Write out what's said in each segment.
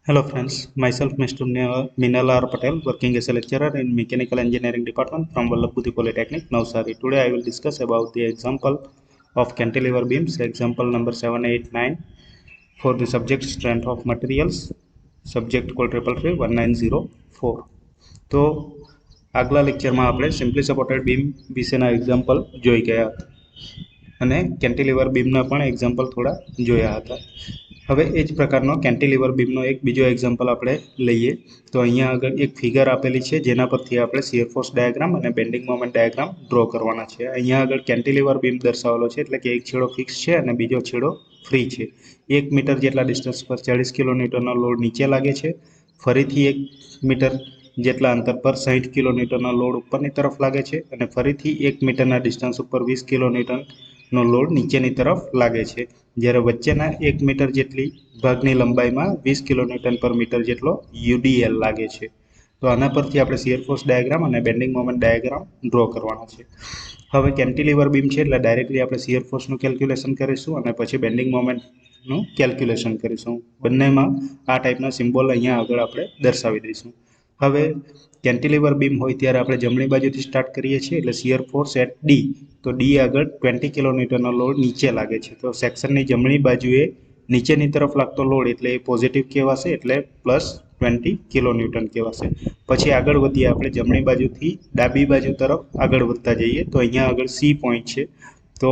Hello friends, myself Mr. Minal R. Patel, working as a lecturer in Mechanical Engineering Department from Vallabhbudhi Polytechnic, Navsari. Today I will discuss about the example of cantilever beams, example number 789 for the subject strength of materials, subject code 3331904. તો આગલા લેક્ચરમાં આપણે simply supported beam વિશેના example જોઈ ગયા હતા અને cantilever બીમના પણ એક્ઝામ્પલ થોડા જોયા હતા. હવે એ જ પ્રકારનો કેન્ટિલીવર બીમનો એક બીજો એક્ઝામ્પલ આપણે લઈએ. તો અહીંયા આગળ એક ફિગર આપેલી છે જેના પરથી આપણે શિયર ફોર્સ ડાયાગ્રામ અને બેન્ડિંગ મોમેન્ટ ડાયાગ્રામ ડ્રો કરવાના છે. અહીંયા આગળ કેન્ટિલીવર બીમ દર્શાવેલો છે, એટલે કે એક છેડો ફિક્સ છે અને બીજો છેડો ફ્રી છે. 1 મીટર જેટલા ડિસ્ટન્સ પર 40 કિલોન્યુટનનો લોડ નીચે લાગે છે. ફરીથી 1 મીટર જેટલા અંતર પર 60 કિલોન્યુટનનો લોડ ઉપરની તરફ લાગે છે અને ફરીથી 1 મીટરના ડિસ્ટન્સ ઉપર 20 કિલોન્યુટનનો લોડ નીચેની તરફ લાગે છે. જ્યારે વચ્ચેના 1 મીટર જેટલી ભાગની લંબાઈમાં 20 કિલોન્યુટન પર મીટર જેટલો યુડીએલ લાગે છે. તો આના પરથી આપણે શિયર ફોર્સ ડાયાગ્રામ અને બેન્ડિંગ મોમેન્ટ ડાયાગ્રામ ડ્રો કરવાનો છે. હવે કેન્ટિલીવર બીમ છે એટલે ડાયરેક્ટલી આપણે શિયર ફોર્સનું કેલ્ક્યુલેશન કરીશું અને પછી બેન્ડિંગ મોમેન્ટનું કેલ્ક્યુલેશન કરીશું. બંનેમાં આ ટાઈપના સિમ્બોલ અહીંયા આગળ આપણે દર્શાવી દઈશું. હવે કેન્ટિલીવર બીમ હોય ત્યારે આપણે જમણી બાજુથી સ્ટાર્ટ કરીએ છીએ, એટલે શિયર ફોર્સ એટ ડી. તો ડી આગળ 20 કિલોન્યુટનનો લોડ નીચે લાગે છે, તો સેક્શનની જમણી બાજુએ નીચેની તરફ લાગતો લોડ એટલે એ પોઝિટિવ કહેવાશે, એટલે +20 કિલોન્યુટન કહેવાશે. પછી આગળ વધીએ આપણે જમણી બાજુથી ડાબી બાજુ તરફ આગળ વધતા જઈએ. તો અહીંયા આગળ સી પોઈન્ટ છે, તો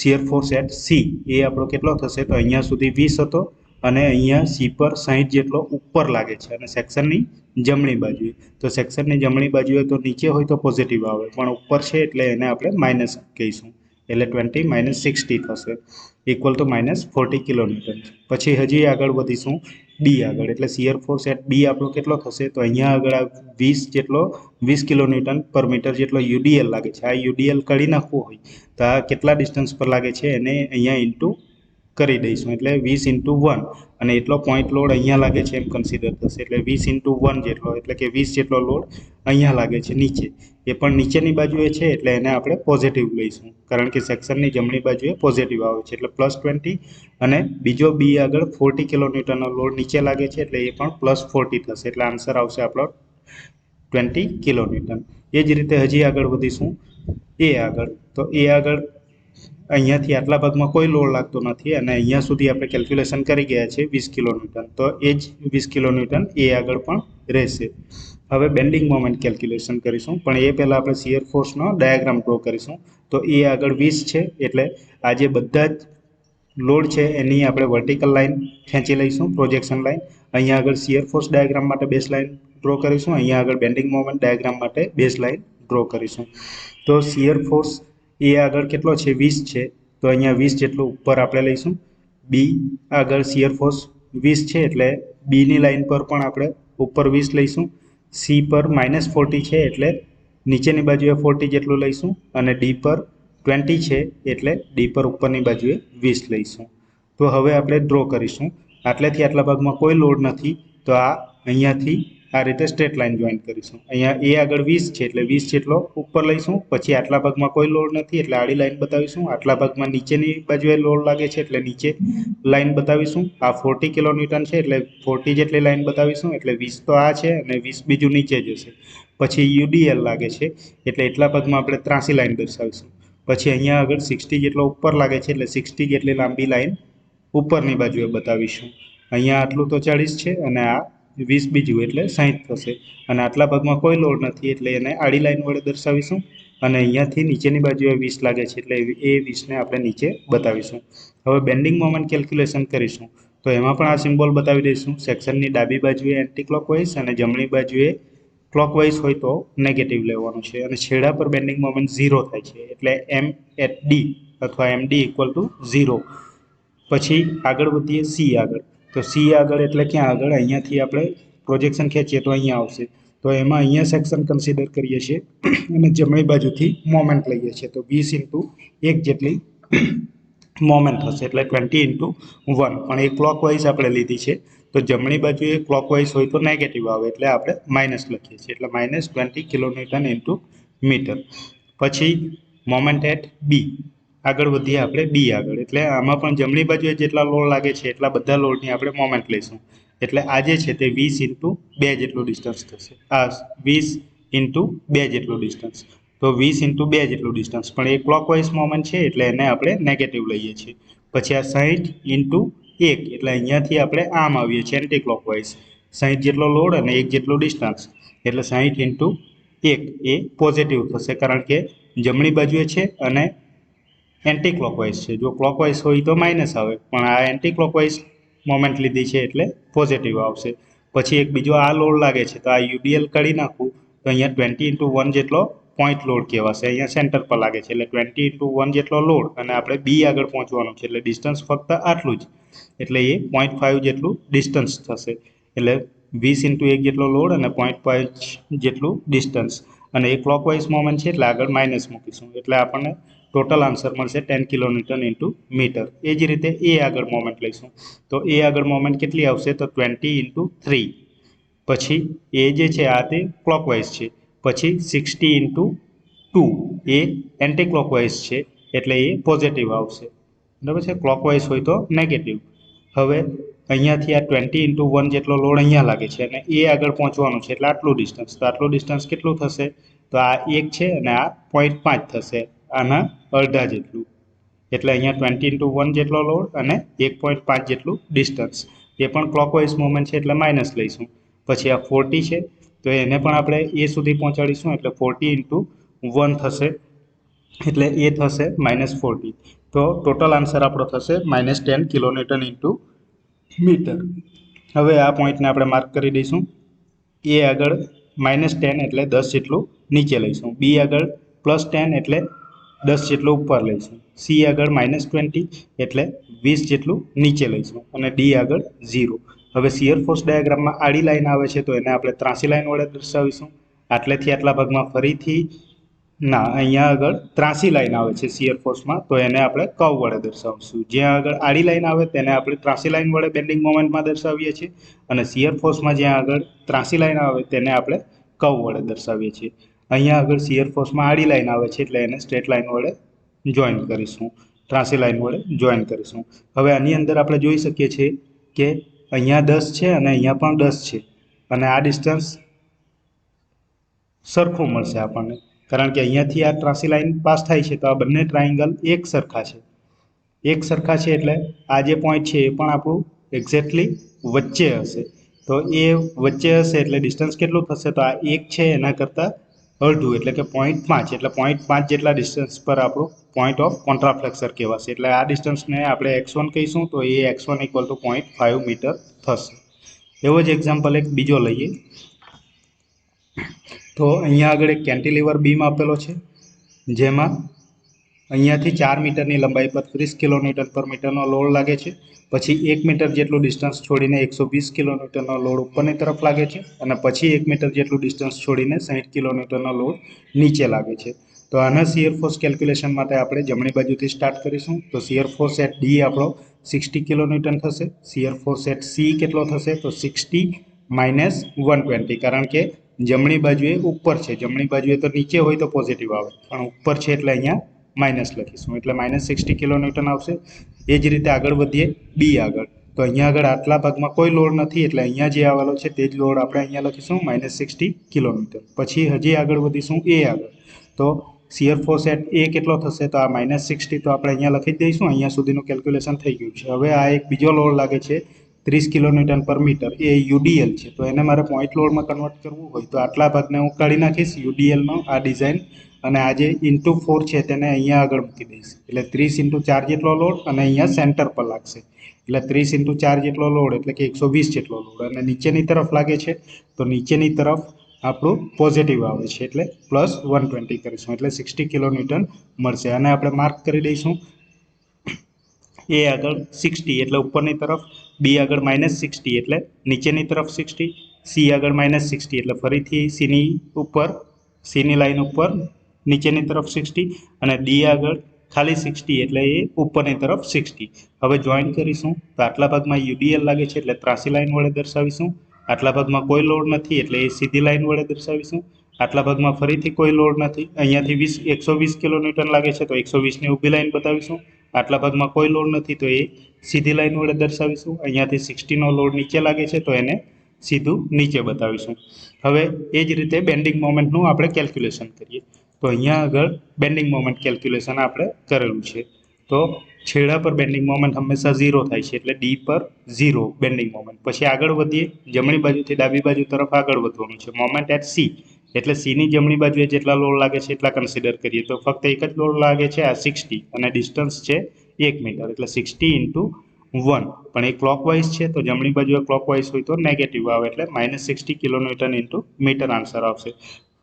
શિયર ફોર્સ એટ સી એ આપણો કેટલો થશે, તો અહીંયા સુધી 20 હતો અને અહીંયા સી પર 60 જેટલો ઉપર લાગે છે અને સેક્શનની જમણી બાજુએ. તો સેક્શનની જમણી બાજુએ તો નીચે હોય તો પોઝિટિવ આવે, પણ ઉપર છે એટલે એને આપણે માઇનસ કહીશું, એટલે 20 - 60 થશે, ઇક્વલ ટુ -40 કિલોન્યુટન. પછી હજી આગળ વધીશું ડી આગળ, એટલે શિયર ફોર્સ એટ ડી આપણો કેટલો થશે, તો અહીંયા આગળ 20 કિલોન્યુટન પર મીટર જેટલો યુડીએલ લાગે છે. આ યુડીએલ કાઢી નાખવું હોય તો આ કેટલા ડિસ્ટન્સ પર લાગે છે એને અહીંયા ઇન્ટુ કરી દઈશું, એટલે 20 × 1, અને એટલો પોઈન્ટ લોડ અહીંયા લાગે છે એમ કન્સિડર થશે, એટલે 20 × 1 જેટલો, એટલે કે 20 જેટલો લોડ અહીંયા લાગે છે નીચે. એ પણ નીચેની બાજુએ છે એટલે એને આપણે પોઝિટિવ લઈશું, કારણ કે સેક્શનની જમણી બાજુએ પોઝિટિવ આવે છે, એટલે +20. અને બીજો બી આગળ 40 કિલોન્યુટનનો લોડ નીચે લાગે છે એટલે એ પણ +40 થશે, એટલે આન્સર આવશે આપણો 20 કિલોન્યુટન. એ જ રીતે હજી આગળ વધીશું એ આગળ. તો એ આગળ અહીંયાથી આટલા ભાગમાં કોઈ લોડ લાગતો નથી અને અહીંયા સુધી આપણે કેલ્ક્યુલેશન કરી ગયા છે 20 કિલોન્યુટન, તો એ જ 20 કિલોન્યુટન એ આગળ પણ રહેશે. હવે બેન્ડિંગ મોમેન્ટ કેલ્ક્યુલેશન કરીશું, પણ એ પહેલાં આપણે શિયર ફોર્સનો ડાયાગ્રામ ડ્રો કરીશું. તો એ આગળ 20 છે એટલે આ જે બધા જ લોડ છે એની આપણે વર્ટિકલ લાઇન ખેંચી લઈશું, પ્રોજેક્શન લાઇન. અહીંયા આગળ શિયર ફોર્સ ડાયાગ્રામ માટે બેઝ લાઇન ડ્રો કરીશું, અહીંયા આગળ બેન્ડિંગ મોમેન્ટ ડાયાગ્રામ માટે બેઝ લાઇન ડ્રો કરીશું. તો શિયર ફોર્સ એ આગળ કેટલો છે, 20 છે, તો અહીંયા 20 જેટલો ઉપર આપણે લઈશું. બી આગળ શિયર ફોર્સ 20 છે એટલે બીની લાઇન પર પણ આપણે ઉપર 20 લઈશું. સી પર -40 છે એટલે નીચેની બાજુએ 40 જેટલું લઈશું, અને ડી પર 20 છે એટલે ડી પર ઉપરની બાજુએ 20 લઈશું. તો હવે આપણે ડ્રો કરીશું. આટલેથી આટલા ભાગમાં કોઈ લોડ નથી, તો આ અહીંયાથી આ રીતે સ્ટ્રેટ લાઇન જોઈન્ટ કરીશું. અહીંયા એ આગળ 20 છે એટલે 20 જેટલો ઉપર લઈશું. પછી આટલા ભાગમાં કોઈ લોડ નથી એટલે આડી લાઇન બતાવીશું. આટલા ભાગમાં નીચેની બાજુએ લોડ લાગે છે એટલે નીચે લાઇન બતાવીશું. આ 40 કિલોન્યુટન છે એટલે 40 જેટલી લાઇન બતાવીશું, એટલે 20 તો આ છે અને 20 બીજું નીચે જશે. પછી યુડીએલ લાગે છે એટલે એટલા ભાગમાં આપણે 83 લાઇન દર્શાવીશું. પછી અહીંયા આગળ 60 જેટલો ઉપર લાગે છે એટલે 60 જેટલી લાંબી લાઇન ઉપરની બાજુએ બતાવીશું. અહીંયા આટલું તો 40 છે અને આ 20 બીજું એટલે 60 થશે, અને આટલા ભાગમાં કોઈ લોડ નથી એટલે એને આડી લાઇન વડે દર્શાવીશું. અને અહીંયાથી નીચેની બાજુએ 20 લાગે છે એટલે એ 20ને આપણે નીચે બતાવીશું. હવે બેન્ડિંગ મોમેન્ટ કેલ્ક્યુલેશન કરીશું, તો એમાં પણ આ સિમ્બોલ બતાવી દઈશું. સેક્શનની ડાબી બાજુએ એન્ટી ક્લોકવાઇઝ અને જમણી બાજુએ ક્લોકવાઇઝ હોય તો નેગેટિવ લેવાનું છે, અને છેડા પર બેન્ડિંગ મોમેન્ટ 0 થાય છે એટલે એમ એટ ડી અથવા એમડી = 0. પછી આગળ વધીએ સી આગળ. તો સી આગળ એટલે ક્યાં આગળ, અહીંયાથી આપણે પ્રોજેક્શન ખેંચીએ તો અહીંયા આવશે. તો એમાં અહીંયા સેક્શન કન્સિડર કરીએ છીએ અને જમણી બાજુથી મોમેન્ટ લઈએ છીએ, તો 20 × 1 જેટલી મોમેન્ટ થશે, એટલે 20 × 1. પણ એ ક્લોકવાઇઝ આપણે લીધી છે, તો જમણી બાજુએ ક્લોકવાઇઝ હોય તો નેગેટિવ આવે એટલે આપણે માઇનસ લખીએ છીએ, એટલે -20 કિલોન્યુટન × મીટર. પછી મોમેન્ટ એટ બી આગળ વધીએ આપણે બી આગળ, એટલે આમાં પણ જમણી બાજુએ જેટલા લોડ લાગે છે એટલા બધા લોડની આપણે મોમેન્ટ લઈશું. એટલે આ જે છે તે 20 ઇન્ટુ 2 જેટલું ડિસ્ટન્સ થશે. આ 20 ઇન્ટુ 2 જેટલું ડિસ્ટન્સ. તો 20 ઇન્ટુ 2 જેટલું ડિસ્ટન્સ, પણ એ ક્લોકવાઇઝ મોમેન્ટ છે એટલે એને આપણે નેગેટિવ લઈએ છીએ. પછી આ 60 ઇન્ટુ 1 એટલે અહીંયાથી આપણે આમ આવીએ છીએ એન્ટી ક્લોકવાઇઝ. 60 જેટલો લોડ અને 1 જેટલું ડિસ્ટન્સ એટલે 60 ઇન્ટુ 1 એ પોઝિટિવ થશે, કારણ કે જમણી બાજુએ છે અને એન્ટી ક્લોકવાઇઝ છે. જો ક્લોકવાઇઝ હોય તો માઇનસ આવે, પણ આ એન્ટી ક્લોકવાઇઝ મોમેન્ટ લીધી છે એટલે પોઝિટિવ આવશે. પછી એક બીજો આ લોડ લાગે છે, તો આ યુડીએલ કાઢી નાખું તો અહીંયા 20 ઇન્ટુ 1 જેટલો પોઈન્ટ લોડ કહેવાશે. અહીંયા સેન્ટર પર લાગે છે એટલે 20 ઇન્ટુ 1 જેટલો લોડ અને આપણે બી આગળ પહોંચવાનું છે એટલે ડિસ્ટન્સ ફક્ત આટલું જ, એટલે એ 0.5 જેટલું ડિસ્ટન્સ થશે. એટલે 20 ઇન્ટુ 1 જેટલો લોડ અને 0.5 જેટલું ડિસ્ટન્સ, અને એ ક્લોકવાઇઝ મોમેન્ટ છે એટલે આગળ માઇનસ મૂકીશું એટલે આપણને ટોટલ આન્સર મળશે 10 કિલોન્યુટન ઇન્ટુ મીટર. એ જ રીતે એ આગળ મોમેન્ટ લઈશું તો એ આગળ મોમેન્ટ કેટલી આવશે તો 20 ઇન્ટુ 3. પછી એ જે છે આ તે ક્લોકવાઇઝ છે. પછી 60 ઇન્ટુ 2 એ એન્ટી ક્લોકવાઇઝ છે એટલે એ પોઝિટિવ આવશે. બરાબર છે, ક્લોકવાઇઝ હોય તો નેગેટિવ. હવે અહીંયાથી આ 20 ઇન્ટુ 1 જેટલો લોડ અહીંયા લાગે છે અને એ આગળ પહોંચવાનું છે એટલે આટલું ડિસ્ટન્સ. તો આટલું ડિસ્ટન્સ કેટલું થશે તો આ 1 છે અને આ 0.5 થશે, આના અડધા જેટલું. એટલે અહીંયા 20 ઇન્ટુ 1 જેટલો લોડ અને 1.5 જેટલું ડિસ્ટન્સ. એ પણ ક્લોકવાઇઝ મોમેન્ટ છે એટલે માઇનસ લઈશું. પછી આ 40 છે તો એને પણ આપણે એ સુધી પહોંચાડીશું એટલે 40 ઇન્ટુ 1 થશે એટલે એ થશે -40. તો ટોટલ આન્સર આપણો થશે -10 કિલોન્યુટન ઇન્ટુ મીટર. હવે આ પોઈન્ટને આપણે માર્ક કરી દઈશું. એ આગળ -10 એટલે 10 જેટલું નીચે લઈશું. બી આગળ +10 એટલે 10 જેટલું ઉપર લઈશું. સી આગળ -20 એટલે 20 જેટલું નીચે લઈશું અને ડી આગળ 0. હવે શિયર ફોર્સ ડાયાગ્રામમાં આડી લાઈન આવે છે તો એને આપણે ત્રાસી લાઈન વડે દર્શાવીશું. આટલેથી આટલા ભાગમાં ફરીથી ના, અહીંયા આગળ ત્રાસી લાઈન આવે છે શિયર ફોર્સમાં તો એને આપણે કર્વ વડે દર્શાવીશું. જ્યાં આગળ આડી લાઈન આવે તેને આપણે ત્રાસી લાઈન વડે બેન્ડિંગ મોમેન્ટમાં દર્શાવીએ છીએ અને શિયર ફોર્સમાં જ્યાં આગળ ત્રાસી લાઈન આવે તેને આપણે કર્વ વડે દર્શાવીએ છીએ. અહીંયા આગળ શિયર ફોર્સમાં આડી લાઈન આવે છે એટલે એને સ્ટ્રેટ લાઈન વડે જોઈન કરીશું, ત્રાસી લાઈન વડે જોઈન કરીશું. હવે આની અંદર આપણે જોઈ શકીએ છીએ કે અહીંયા 10 છે અને અહીંયા પણ 10 છે અને આ ડિસ્ટન્સ સરખું મળશે આપણને, કારણ કે અહીંયાથી આ ત્રાસી લાઈન પાસ થાય છે તો આ બંને ટ્રાયંગલ એક સરખા છે. એક સરખા છે એટલે આ જે પોઈન્ટ છે એ પણ આપણું એક્ઝેક્ટલી વચ્ચે હશે. તો એ વચ્ચે હશે એટલે ડિસ્ટન્સ કેટલું થશે તો આ 1 છે એના કરતાં અડધું એટલે કે 0.5. એટલે 0.5 જેટલા ડિસ્ટન્સ પર આપણું પોઈન્ટ ઓફ કોન્ટ્રાફ્લેક્સર કહેવાશે. એટલે આ ડિસ્ટન્સને આપણે x1 કહીશું તો એ x1 = 0.5 મીટર થશે. એવો જ એક્ઝામ્પલ એક બીજો લઈએ. તો અહીંયા આગળ એક કેન્ટિલીવર બીમ આપેલો છે જેમાં અહીંયાથી 4 મીટરની લંબાઈ પર 30 કિલોન્યુટન પર મીટરનો લોડ લાગે છે. પછી 1 મીટર જેટલું ડિસ્ટન્સ છોડીને 120 કિલોન્યુટનનો લોડ ઉપરની તરફ લાગે છે અને પછી 1 મીટર જેટલું ડિસ્ટન્સ છોડીને 60 કિલોન્યુટનનો લોડ નીચે લાગે છે. તો આના શિયર ફોર્સ કેલ્ક્યુલેશન માટે આપણે જમણી બાજુથી સ્ટાર્ટ કરીશું. તો શિયર ફોર્સ એટ ડી આપણો 60 કિલોન્યુટન થશે. શિયર ફોર્સ એટ સી કેટલો થશે તો 60 - 120, કારણ કે જમણી બાજુએ ઉપર છે, જમણી બાજુએ તો નીચે હોય તો પોઝિટિવ આવે પણ ઉપર છે એટલે અહીંયા માઇનસ લખીશું એટલે -60 કિલોન્યુટન આવશે. એ જ રીતે આગળ વધીએ બી આગળ. તો અહીંયા આગળ આટલા ભાગમાં કોઈ લોડ નથી એટલે અહીંયા જે આવેલો છે તે જ લોડ આપણે અહીંયા લખીશું -60 કિલોન્યુટન. પછી હજી આગળ વધીશું એ આગળ. તો શિયર ફોર્સ એટ એ કેટલો થશે તો આ -60 તો આપણે અહીંયા લખી જ દઈશું. અહીંયા સુધીનું કેલ્ક્યુલેશન થઈ ગયું છે. હવે આ એક બીજો લોડ લાગે છે 30 કિલોન્યુટન પર મીટર, એ યુડીએલ છે. તો એને મારે પોઈન્ટ લોડમાં કન્વર્ટ કરવું હોય તો આટલા ભાગને હું કાઢી નાખીશ યુડીએલનો આ ડિઝાઇન અને આ જે ઇન્ટુ 4 છે તેને અહીંયા આગળ મૂકી દઈશ. એટલે 30 ઇન્ટુ 4 જેટલો લોડ અને અહીંયા સેન્ટર પર લાગશે એટલે 30 ઇન્ટુ 4 જેટલો લોડ એટલે કે 120 જેટલો લોડ અને નીચેની તરફ લાગે છે તો નીચેની તરફ આપણું પોઝિટિવ આવે છે એટલે +120 કરીશું એટલે 60 કિલોન્યુટન મળશે. અને આપણે માર્ક કરી દઈશું. એ આગળ 60 એટલે ઉપરની તરફ, બી આગળ -60 એટલે નીચેની તરફ 60, સી આગળ -60 એટલે ફરીથી સીની ઉપર, સીની લાઈન ઉપર નીચેની તરફ 60 અને ડી આગળ ખાલી 60 એટલે એ ઉપરની તરફ 60. હવે જોઈન કરીશું તો આટલા ભાગમાં યુડીએલ લાગે છે એટલે ત્રાસી લાઈન વડે દર્શાવીશું. આટલા ભાગમાં કોઈ લોડ નથી એટલે એ સીધી લાઈન વડે દર્શાવીશું. આટલા ભાગમાં ફરીથી કોઈ લોડ નથી, અહીંયાથી 120 કિલોન્યુટન લાગે છે તો 120ની ઊભી લાઈન બતાવીશું આટલા ભાગમાં કોઈ લોડ નથી તો એ સીધી લાઈન વડે દર્શાવીશું. અહીંયાથી 60 નો લોડ નીચે લાગે છે તો એને સીધું નીચે બતાવીશું. હવે એ જ રીતે બેન્ડિંગ મોમેન્ટનું આપણે કેલ્ક્યુલેશન કરીએ. તો અહીંયા આગળ બેન્ડિંગ મોમેન્ટ કેલ્ક્યુલેશન આપણે કરેલું છે. તો છેડા પર બેન્ડિંગ મોમેન્ટ હંમેશા 0 થાય છે, એટલે ડી પર 0 બેન્ડિંગ મોમેન્ટ. પછી આગળ વધીએ, જમણી બાજુથી ડાબી બાજુ તરફ આગળ વધવાનું છે. મોમેન્ટ એટ સી એટલે સીની જમણી બાજુએ જેટલા લોડ લાગે છે એટલા કન્સિડર કરીએ તો ફક્ત એક જ લોડ લાગે છે, આ 60, અને ડિસ્ટન્સ છે 1 મીટર, એટલે 60 × 1. પણ એ ક્લોકવાઇઝ છે તો જમણી બાજુએ ક્લોકવાઇઝ હોય તો નેગેટિવ આવે, એટલે -60 કિલોન્યુટન × મીટર આન્સર આવશે.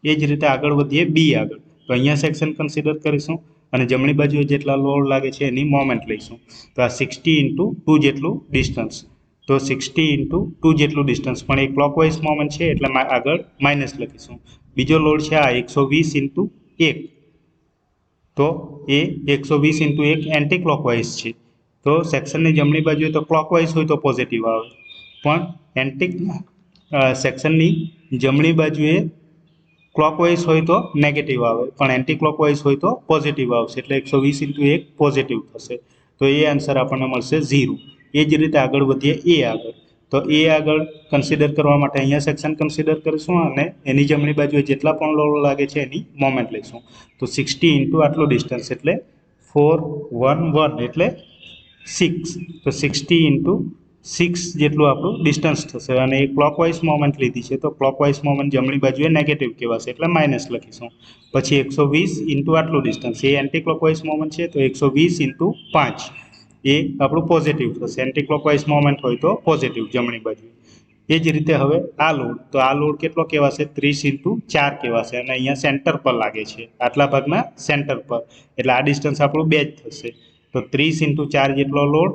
એ જ રીતે આગળ વધીએ બી આગળ. તો અહીંયા સેક્શન કન્સિડર કરીશું અને જમણી બાજુએ જેટલા લોડ લાગે છે એની મોમેન્ટ લઈશું. તો આ 60 × 2 જેટલું ડિસ્ટન્સ, તો 60 × 2 જેટલું ડિસ્ટન્સ, પણ એ ક્લોકવાઇઝ મોમેન્ટ છે એટલે આગળ માઇનસ લખીશું. બીજો લોડ છે આ 120 × 1, તો એ 120 × 1 એન્ટી ક્લોકવાઇઝ છે. તો સેક્શનની જમણી બાજુએ તો ક્લોકવાઇઝ હોય તો પોઝિટિવ આવે, પણ સેક્શનની જમણી બાજુએ ક્લોકવાઇઝ હોય તો નેગેટિવ આવે, પણ એન્ટી ક્લોકવાઇઝ હોય તો પોઝિટિવ આવશે, એટલે 120 × 1 પોઝિટિવ થશે. તો એ આન્સર આપણને મળશે 0. એ જ રીતે આગળ વધીએ એ આગળ. તો એ આગળ કન્સિડર કરવા માટે અહીંયા સેક્શન કન્સિડર કરીશું અને એની જમણી બાજુએ જેટલા પણ લોડ લાગે છે એની મોમેન્ટ લઈશું. તો 60 × આટલું ડિસ્ટન્સ એટલે 411 એટલે 6, તો 60 × 6 જેટલું આપણું ડિસ્ટન્સ થશે. અને એ ક્લોકવાઇઝ મોમેન્ટ લીધી છે તો ક્લોકવાઇઝ મોમેન્ટ જમણી બાજુએ નેગેટિવ કહેવાશે, એટલે માઇનસ લખીશું. પછી 120 × આટલું ડિસ્ટન્સ, એ એન્ટી ક્લોકવાઇઝ મોમેન્ટ છે તો 120 × 5 એ આપણું પોઝિટિવ થશે. એન્ટી ક્લોકવાઇઝ મોમેન્ટ હોય તો પોઝિટિવ જમણી બાજુ. એ જ રીતે હવે આ લોડ, તો આ લોડ કેટલો કહેવાશે? 30 × 4 કહેવાશે, અને અહીંયા સેન્ટર પર લાગે છે, આટલા ભાગના સેન્ટર પર, એટલે આ ડિસ્ટન્સ આપણું 2 જ થશે. તો 30 × 4 જેટલો લોડ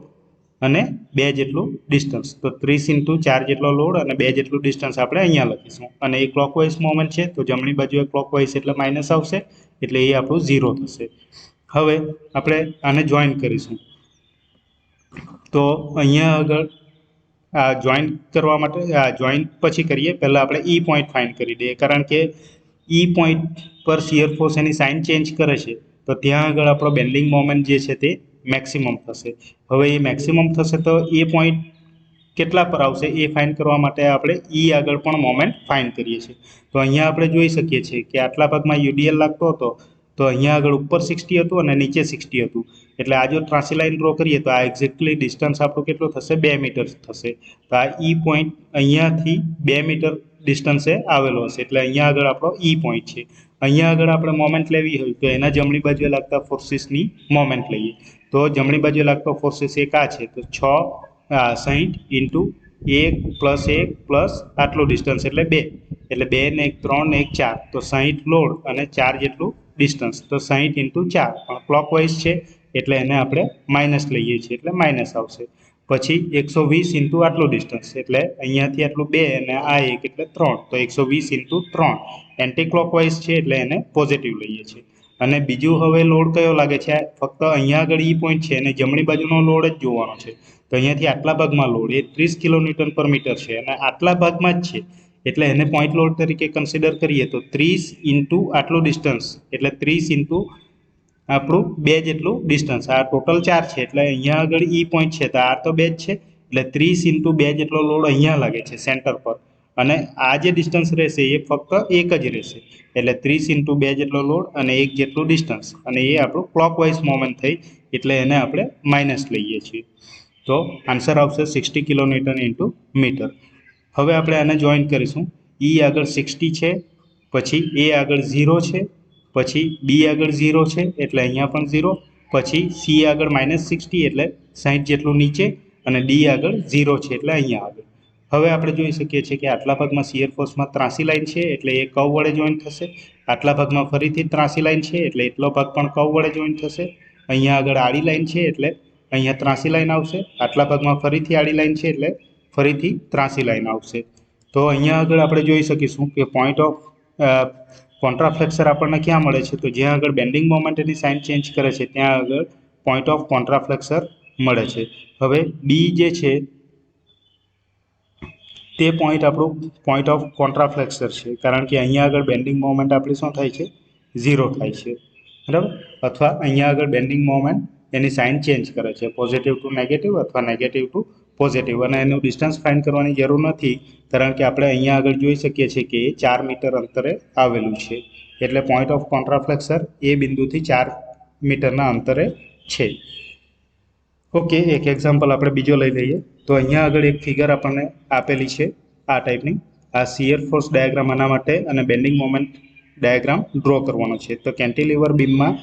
અને 2 જેટલું ડિસ્ટન્સ, તો 30 × 4 જેટલો લોડ અને 2 જેટલું ડિસ્ટન્સ આપણે અહીંયા લખીશું. અને એ ક્લોકવાઇઝ મોમેન્ટ છે તો જમણી બાજુએ ક્લોકવાઇઝ એટલે માઇનસ આવશે, એટલે એ આપણું 0 થશે. હવે આપણે આને જોઈન કરીશું. તો અહીંયા આગળ આ જોઈન કરવા માટે જોઈન પછી કરીએ, પહેલાં આપણે ઈ પોઈન્ટ ફાઇન્ડ કરી દઈએ, કારણ કે ઈ પોઈન્ટ પર શિયર ફોર્સ એની સાઇન ચેન્જ કરે છે તો ત્યાં આગળ આપણો બેન્ડિંગ મોમેન્ટ જે છે તે મેક્સિમમ થશે. હવે એ મેક્સિમમ થશે તો એ પોઈન્ટ કેટલા પર આવશે એ ફાઇન્ડ કરવા માટે આપણે ઈ આગળ પણ મોમેન્ટ ફાઇન્ડ કરીએ છીએ. તો અહીંયા આપણે જોઈ શકીએ છીએ કે આટલા ભાગમાં યુડીએલ લાગતો હતો તો અહીંયા આગળ ઉપર 60 હતું અને નીચે 60 હતું, એટલે આ જો ટ્રાન્સી લાઇન ડ્રો કરીએ તો આ એક્ઝેક્ટલી ડિસ્ટન્સ આપણું કેટલું થશે? 2 મીટર થશે. તો આ ઈ પોઈન્ટ અહીંયાથી 2 મીટર ડિસ્ટન્સે આવેલો હશે, એટલે અહીંયા આગળ આપણો ઈ પોઈન્ટ છે. અહીંયા આગળ આપણે મોમેન્ટ લેવી હોય તો એના જમણી બાજુએ લાગતા ફોર્સિસની મોમેન્ટ લઈએ. તો જમણી બાજુએ લાગતો ફોર્સિસ એક આ છે, તો 60 × 1 + 1 + આટલું ડિસ્ટન્સ એટલે 2, એટલે 2 ને 1 3 ને 1 4, તો 60 લોડ અને 4 જેટલું ડિસ્ટન્સ, તો 60 × 4, પણ ક્લોકવાઇઝ છે એટલે એને આપણે માઇનસ લઈએ છીએ, એટલે માઇનસ આવશે. પછી 120 × આટલું ડિસ્ટન્સ, એટલે અહીંયાથી આટલું 2 અને આ 1 એટલે 3, તો 120 × 3 એન્ટી ક્લોકવાઇઝ છે એટલે એને પોઝિટિવ લઈએ છીએ. અને બીજું હવે લોડ કયો લાગે છે? ફક્ત અહીંયા આગળ ઈ પોઈન્ટ છે અને જમણી બાજુનો લોડ જ જોવાનો છે. તો અહીંયાથી આટલા ભાગમાં લોડ એ 30 કિલોન્યુટન/મીટર છે અને આટલા ભાગમાં જ છે, એટલે એને પોઈન્ટ લોડ તરીકે કન્સિડર કરીએ તો 30 × આટલું ડિસ્ટન્સ, એટલે 30 × આપણું 2 જેટલું ડિસ્ટન્સ, આ ટોટલ 4 છે, એટલે અહીંયા આગળ ઈ પોઈન્ટ છે તો આ તો 2 જ છે, એટલે 30 × 2 જેટલો લોડ અહીંયા લાગે છે સેન્ટર પર, અને આ જે ડિસ્ટન્સ રહેશે એ ફક્ત એક જ રહેશે, એટલે 30 × 2 જેટલો લોડ અને 1 જેટલું ડિસ્ટન્સ, અને એ આપણું ક્લોકવાઇઝ મોમેન્ટ થઈ, એટલે એને આપણે માઇનસ લઈએ છીએ. તો આન્સર આવશે 60 કિલોન્યુટન × મીટર. હવે આપણે આને જોઈન કરીશું. ઈ આગળ 60 છે, પછી એ આગળ 0 છે, પછી બી આગળ 0 છે એટલે અહીંયા પણ 0, પછી સી આગળ -60 એટલે 60 જેટલું નીચે, અને ડી આગળ 0 છે એટલે અહીંયા આગળ. હવે આપણે જોઈ શકીએ છીએ કે આટલા ભાગમાં શિયર ફોર્સમાં ત્રાસી લાઈન છે એટલે એ કર્વ વડે જોઈન થશે. આટલા ભાગમાં ફરીથી ત્રાસી લાઈન છે એટલે એટલો ભાગ પણ કર્વ વડે જોઈન થશે. અહીંયા આગળ આડી લાઈન છે એટલે અહીંયા ત્રાસી લાઈન આવશે. આટલા ભાગમાં ફરીથી આડી લાઈન છે એટલે ફરીથી ત્રાસી લાઈન આવશે. તો અહીંયા આગળ આપણે જોઈ શકીશું કે પોઈન્ટ ઓફ કોન્ટ્રાફ્લેક્સર આપણને ક્યાં મળે છે? તો જ્યાં આગળ બેન્ડિંગ મોમેન્ટ એની સાઇન ચેન્જ કરે છે ત્યાં આગળ પોઈન્ટ ઓફ કોન્ટ્રાફ્લેક્સર મળે છે. હવે બી જે છે તે પોઈન્ટ આપણું પોઈન્ટ ઓફ કોન્ટ્રાફ્લેક્સર છે, કારણ કે અહીંયા આગળ બેન્ડિંગ મોમેન્ટ આપણી શું થાય છે? 0 થાય છે, બરાબર? અથવા અહીંયા આગળ બેન્ડિંગ મોમેન્ટ એની સાઇન ચેન્જ કરે છે, પોઝિટિવ ટુ નેગેટિવ અથવા નેગેટિવ ટુ પોઝિટિવ. અને એનું ડિસ્ટન્સ ફાઇન્ડ કરવાની જરૂર નથી, કારણ કે આપણે અહીંયા આગળ જોઈ શકીએ છીએ કે એ 4 મીટર અંતરે આવેલું છે. એટલે પોઈન્ટ ઓફ કોન્ટ્રાફ્લેક્સર એ બિંદુથી 4 મીટરના અંતરે છે. ઓકે, એક એક્ઝામ્પલ આપણે બીજો લઈ લઈએ. તો અહીંયા આગળ એક ફિગર આપણને આપેલી છે આ ટાઈપની. આ શિયર ફોર્સ ડાયાગ્રામ આના માટે અને બેન્ડિંગ મોમેન્ટ ડાયાગ્રામ ડ્રો કરવાનો છે. તો કેન્ટિલીવર બીમમાં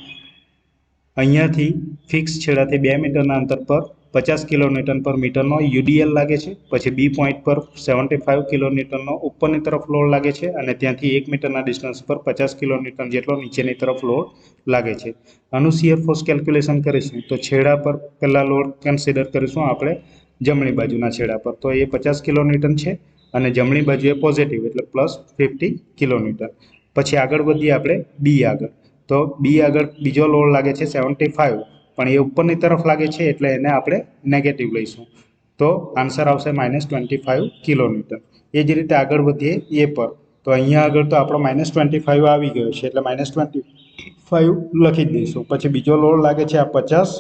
અહીંયાથી ફિક્સ છેડાથી 2 મીટરના અંતર પર 50 કિલોન્યુટન પર મીટરનો યુડીએલ લાગે છે. પછી બી પોઈન્ટ પર 75 કિલોન્યુટનનો ઉપરની તરફ લોડ લાગે છે, અને ત્યાંથી 1 મીટરના ડિસ્ટન્સ પર 50 કિલોન્યુટન જેટલો નીચેની તરફ લોડ લાગે છે. આનું શિયર ફોર્સ કેલ્ક્યુલેશન કરીશું તો છેડા પર પહેલા લોડ કન્સિડર કરીશું આપણે જમણી બાજુના છેડા પર. તો એ 50 કિલોન્યુટન છે અને જમણી બાજુએ પોઝિટિવ એટલે પ્લસ 50 કિલોન્યુટન. પછી આગળ વધીએ આપણે બી આગળ. તો બી આગળ બીજો લોડ લાગે છે 75, પણ એ ઉપરની તરફ લાગે છે એટલે એને આપણે નેગેટિવ લઈશું. તો આન્સર આવશે -25 કિલોન્યુટન. એ જ રીતે આગળ વધીએ એ પર. તો અહીંયા આગળ તો આપણો -25 આવી ગયો છે એટલે -25 લખી જ દઈશું. પછી બીજો લોડ લાગે છે આ 50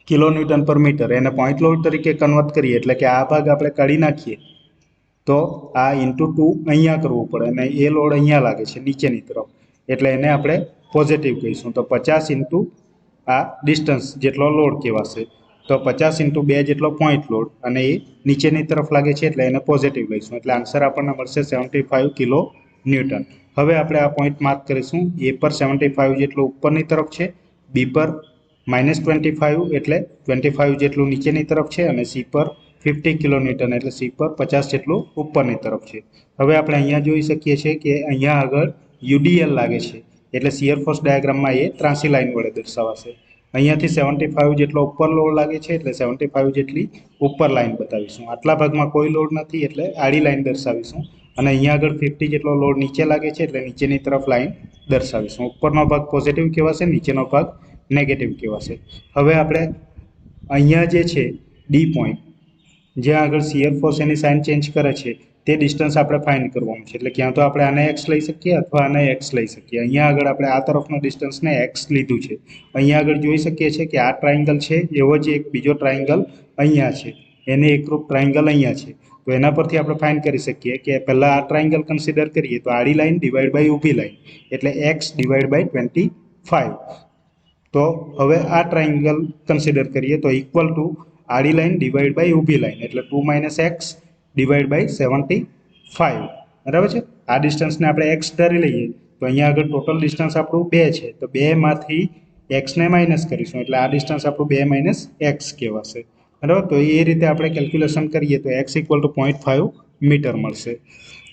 કિલોન્યુટન પર મીટર, એને પોઈન્ટ લોડ તરીકે કન્વર્ટ કરીએ એટલે કે આ ભાગ આપણે કાઢી નાખીએ તો આ × 2 અહીંયા કરવું પડે, અને એ લોડ અહીંયા લાગે છે નીચેની તરફ એટલે એને આપણે પોઝિટિવ કહીશું. તો 50 × આ ડિસ્ટન્સ જેટલો લોડ કહેવાશે. તો 50 × 2 જેટલો પોઈન્ટ લોડ, અને એ નીચેની તરફ લાગે છે એટલે એને પોઝિટિવ લઈશું. એટલે આન્સર આપણને મળશે 75 કિલો ન્યૂટન. હવે આપણે આ પોઈન્ટ માર્ક કરીશું. એ પર 75 જેટલું ઉપરની તરફ છે, બી પર -25 એટલે 25 જેટલું નીચેની તરફ છે, અને સી પર 50 કિલોન્યુટન એટલે સી પર 50 જેટલું ઉપરની તરફ છે. હવે આપણે અહીંયા જોઈ શકીએ છીએ કે અહીંયા આગળ યુડીએલ લાગે છે એટલે શિયર ફોર્સ ડાયાગ્રામમાં એ ત્રાંસી લાઈન વડે દર્શાવાશે. અહીંયાથી 75 જેટલો ઉપર લોડ લાગે છે એટલે 75 જેટલી ઉપર લાઈન બતાવીશું. આટલા ભાગમાં કોઈ લોડ નથી એટલે આડી લાઈન દર્શાવીશું, અને અહીંયા આગળ 50 જેટલો લોડ નીચે લાગે છે એટલે નીચેની તરફ લાઈન દર્શાવીશું. ઉપરનો ભાગ પોઝિટિવ કહેવાશે, નીચેનો ભાગ નેગેટિવ કહેવાશે. હવે આપણે અહીંયા જે છે ડી પોઈન્ટ, જ્યાં આગળ શિયર ફોર્સ એની સાઇન ચેન્જ કરે છે, તે ડિસ્ટન્સ આપણે ફાઇન્ડ કરવાનું છે. એટલે ક્યાં તો આપણે આને એક્સ લઈ શકીએ અથવા આને એક્સ લઈ શકીએ. અહીંયા આગળ આપણે આ તરફનો ડિસ્ટન્સને એક્સ લીધું છે. અહીંયા આગળ જોઈ શકીએ છીએ કે આ ટ્રાયંગલ છે, એવો જ એક બીજો ટ્રાયંગલ અહીંયા છે, એને એકરૂપ ટ્રાયંગલ અહીંયા છે. તો એના પરથી આપણે ફાઇન્ડ કરી શકીએ કે પહેલાં આ ટ્રાયંગલ કન્સિડર કરીએ તો આડી લાઈન ડિવાઈડ બાય ઊભી લાઈન એટલે x ડિવાઈડ બાય 25. તો હવે આ ટ્રાયંગલ કન્સિડર કરીએ તો ઇક્વલ ટુ આડી લાઈન ડિવાઈડ બાય ઊભી લાઈન એટલે 2 - x ડિવાઈડ બાય 75. બરાબર છે. આ ડિસ્ટન્સને આપણે x ધરી લઈએ તો અહીંયા આગળ ટોટલ ડિસ્ટન્સ આપણું 2 છે, તો 2માંથી x ને માઇનસ કરીશું એટલે આ ડિસ્ટન્સ આપણું 2 - x કહેવાશે. બરાબર. તો એ રીતે આપણે કેલ્ક્યુલેશન કરીએ તો x = 0.5 મીટર મળશે.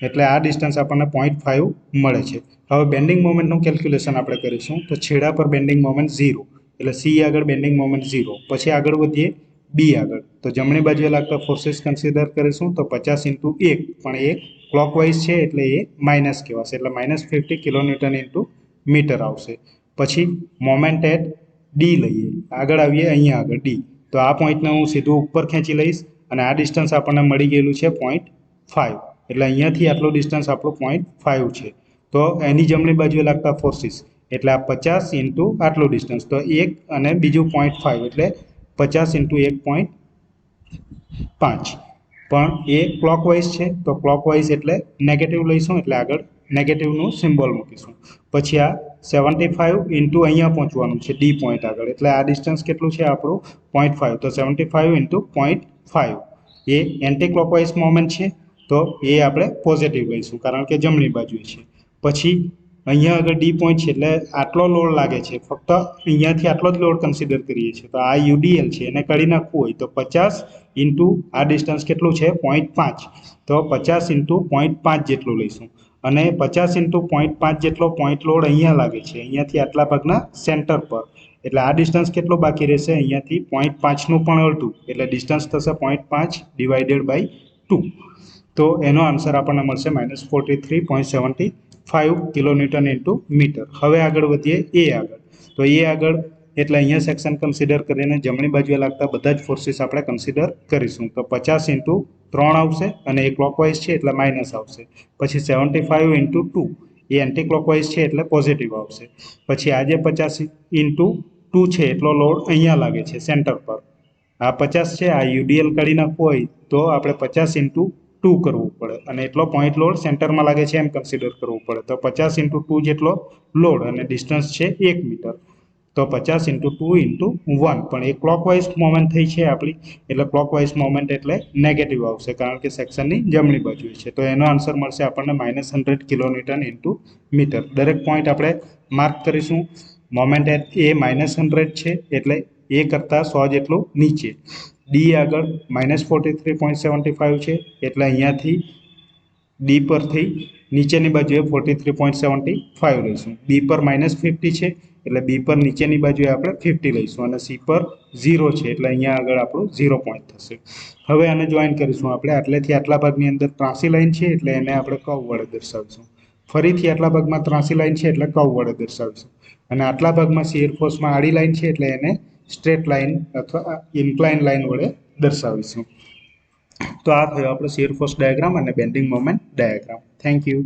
એટલે આ ડિસ્ટન્સ આપણને 0.5 મળે છે. હવે બેન્ડિંગ મોમેન્ટનું કેલ્ક્યુલેશન આપણે કરીશું. તો છેડા પર બેન્ડિંગ મોમેન્ટ 0 એટલે સી આગળ બેન્ડિંગ મોમેન્ટ 0. પછી આગળ વધીએ બી આગળ. તો જમણી બાજુએ લાગતા ફોર્સીસ કન્સિડર કરીશું તો 50 × 1, પણ એ ક્લોકવાઇઝ છે એટલે એ માઇનસ કહેવાશે એટલે -50 કિલોન્યુટન × મીટર આવશે. પછી મોમેન્ટ એટ ડી લઈએ. આગળ આવીએ અહીંયા આગળ ડી. તો આ પોઈન્ટને હું સીધું ઉપર ખેંચી લઈશ અને આ ડિસ્ટન્સ આપણને મળી ગયેલું છે 0.5. એટલે અહીંયાથી આટલું ડિસ્ટન્સ આપણું 0.5 છે. તો એની જમણી બાજુએ લાગતા ફોર્સીસ એટલે આ 50 × આટલું ડિસ્ટન્સ, તો 1 અને બીજું 0.5 એટલે 50 × 1.5. પણ એ ક્લોકવાઇઝ છે તો ક્લોકવાઇઝ એટલે નેગેટિવ લઈશું એટલે આગળ નેગેટિવનું સિમ્બોલ મૂકીશું. પછી આ 75 × અહીંયા પહોંચવાનું છે ડી પોઈન્ટ આગળ એટલે આ ડિસ્ટન્સ કેટલું છે આપણું 0.5. તો 75 × 0.5 એ એન્ટી ક્લોકવાઇઝ મોમેન્ટ છે, તો એ આપણે પોઝિટિવ લઈશું કારણ કે જમણી બાજુએ છે. પછી અહીંયા આગળ ડી પોઈન્ટ છે એટલે આટલો લોડ લાગે છે, ફક્ત અહીંયાથી આટલો જ લોડ કન્સિડર કરીએ છીએ. તો આ યુડીએલ છે એને કાઢી નાખવું હોય તો 50 × આ ડિસ્ટન્સ કેટલું છે 0.5. તો 50 × 0.5 જેટલું લઈશું, અને 50 × 0.5 જેટલો પોઈન્ટ લોડ અહીંયા લાગે છે અહીંયાથી આટલા ભાગના સેન્ટર પર. એટલે આ ડિસ્ટન્સ કેટલું બાકી રહેશે અહીંયાથી 0.5નું પણ અડધું એટલે ડિસ્ટન્સ થશે 0.5 ડિવાઇડેડ બાય 2. તો એનો આન્સર આપણને મળશે -43.75 કિલોન્યુટન × મીટર. હવે આગળ વધીએ એ આગળ. તો એ આગળ એટલે અહીંયા સેક્શન કન્સિડર કરીને જમણી બાજુએ લાગતા બધા જ ફોર્સીસ આપણે કન્સિડર કરીશું. તો 50 × 3 આવશે અને એ ક્લોકવાઇઝ છે એટલે માઇનસ આવશે. પછી 75 × 2 એ એન્ટી ક્લોકવાઇઝ છે એટલે પોઝિટિવ આવશે. પછી આજે 50 × 2 2 છે એટલો લોડ અહીંયા લાગે છે સેન્ટર પર. આ 50 છે, આ યુડીએલ કાઢી નાખવું હોય તો આપણે 50 ઇન્ટુ 2 કરવું પડે અને એટલો પોઈન્ટ લોડ સેન્ટરમાં લાગે છે એમ કન્સિડર કરવું પડે. તો 50 ઇન્ટુ 2 જેટલો લોડ અને ડિસ્ટન્સ છે 1 મીટર. તો 50 ઇન્ટુ 2 ઇન્ટુ 1, પણ એ ક્લોકવાઇઝ મોમેન્ટ થઈ છે આપણી, એટલે ક્લોકવાઇઝ મોમેન્ટ એટલે નેગેટિવ આવશે કારણ કે સેક્શનની જમણી બાજુએ છે. તો એનો આન્સર મળશે આપણને -100 કિલોન્યુટન ઇન્ટુ મીટર. દરેક પોઈન્ટ આપણે માર્ક કરીશું. મોમેન્ટ એટ એ -100 છે એટલે એ કરતાં 100 જેટલું નીચે. ડી આગળ -43.75 છે એટલે અહીંયાથી ડી પરથી નીચેની બાજુએ 43.75 લઈશું. બી પર -50 છે એટલે બી પર નીચેની બાજુએ આપણે 50 લઈશું અને સી પર 0 છે એટલે અહીંયા આગળ આપણું 0 પોઈન્ટ થશે. હવે આને જોઈન કરીશું આપણે. આટલેથી આટલા ભાગની અંદર ત્રાંસી લાઈન છે એટલે એને આપણે કર્વ વડે દર્શાવીશું. ફરીથી આટલા ભાગમાં ત્રાંસી લાઈન છે એટલે કર્વ વડે દર્શાવીશું. અને આટલા ભાગમાં શીયર ફોર્સમાં આડી લાઈન છે એટલે એને સ્ટ્રેટ લાઈન અથવા ઇન્ક્લાઇન લાઈન વડે દર્શાવીશું. તો આ થયો આપણો શીયર ફોર્સ ડાયાગ્રામ અને bending moment diagram. Thank you.